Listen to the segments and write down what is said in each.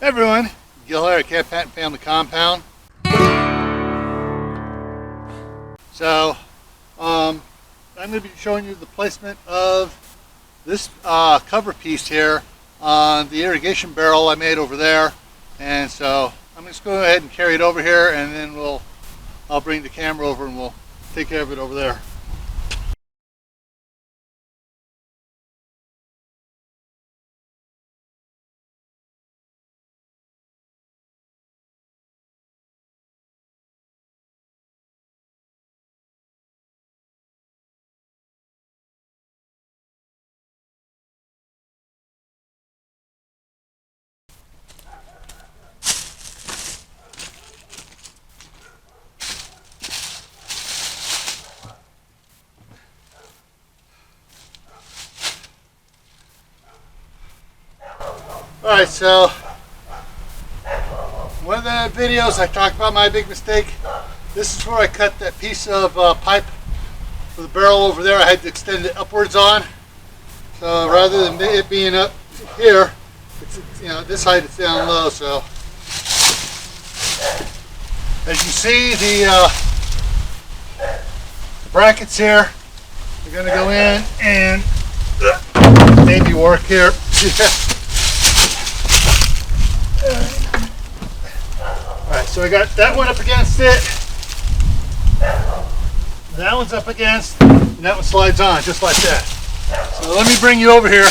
Hey everyone, Gil here at Camp Patton Family Compound. So, I'm going to be showing you the placement of this cover piece here on the irrigation barrel I made over there. And so, I'm just going to go ahead and carry it over here, and then I'll bring the camera over and we'll take care of it over there. Alright, so one of the videos I talked about my big mistake. This is where I cut that piece of pipe for the barrel over there. I had to extend it upwards on. So rather than it being up here, it's, this height it's down low. So as you see, the brackets here are going to go in and maybe work here. Alright, so I got that one up against it, that one's up against, and that one slides on just like that. So let me bring you over here,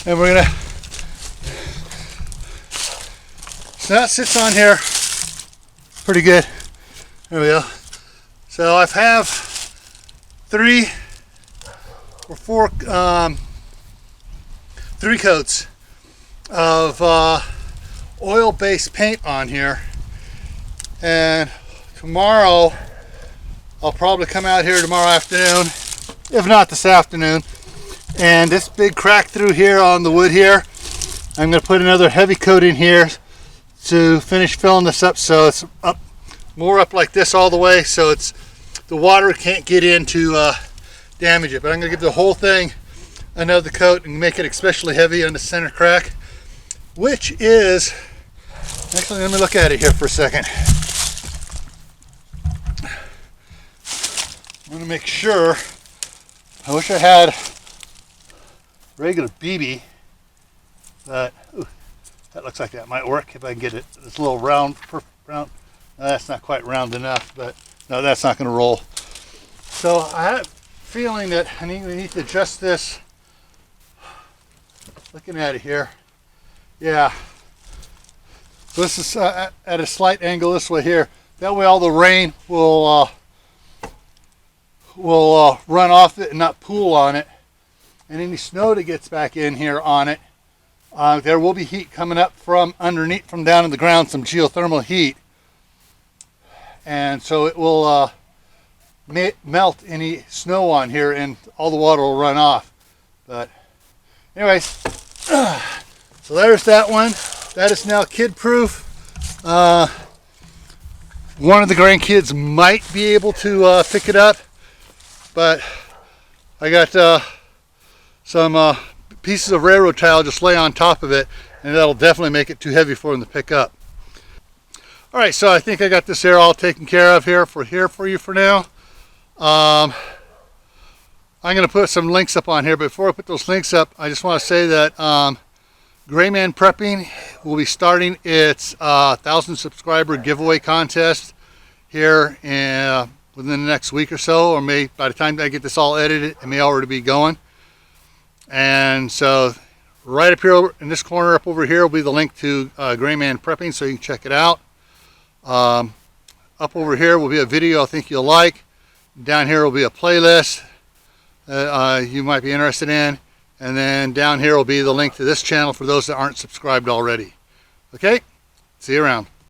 and we're gonna, so that sits on here pretty good. There we go. So I have 3 or 4 3 coats of oil-based paint on here, and tomorrow I'll probably come out here tomorrow afternoon, if not this afternoon, and this big crack through here on the wood here, I'm going to put another heavy coat in here to finish filling this up, so it's up more up like this all the way, so it's the water can't get in to damage it. But I'm going to give the whole thing another coat and make it especially heavy on the center crack, which is, actually let me look at it here for a second. I want to make sure, I wish I had regular BB, but ooh, that looks like that might work if I can get it, this little round, no, that's not quite round enough, but no, that's not going to roll. So I have a feeling that I need to adjust this. Looking at it here, yeah. So this is at a slight angle this way here. That way all the rain will run off it and not pool on it. And any snow that gets back in here on it, there will be heat coming up from underneath, from down in the ground, some geothermal heat. And so it will melt any snow on here and all the water will run off. But anyways, so there's that one. That is now kid proof. One of the grandkids might be able to pick it up, but I got some pieces of railroad tile just lay on top of it, and that'll definitely make it too heavy for them to pick up. Alright, so I think I got this here all taken care of here for you for now. I'm going to put some links up on here, but before I put those links up, I just want to say that Grayman Prepping will be starting its 1,000 subscriber giveaway contest here within the next week or so, or by the time I get this all edited, it may already be going. And so right up here in this corner up over here will be the link to Grayman Prepping, so you can check it out. Up over here will be a video I think you'll like. Down here will be a playlist you might be interested in, and then down here will be the link to this channel for those that aren't subscribed already. Okay, see you around.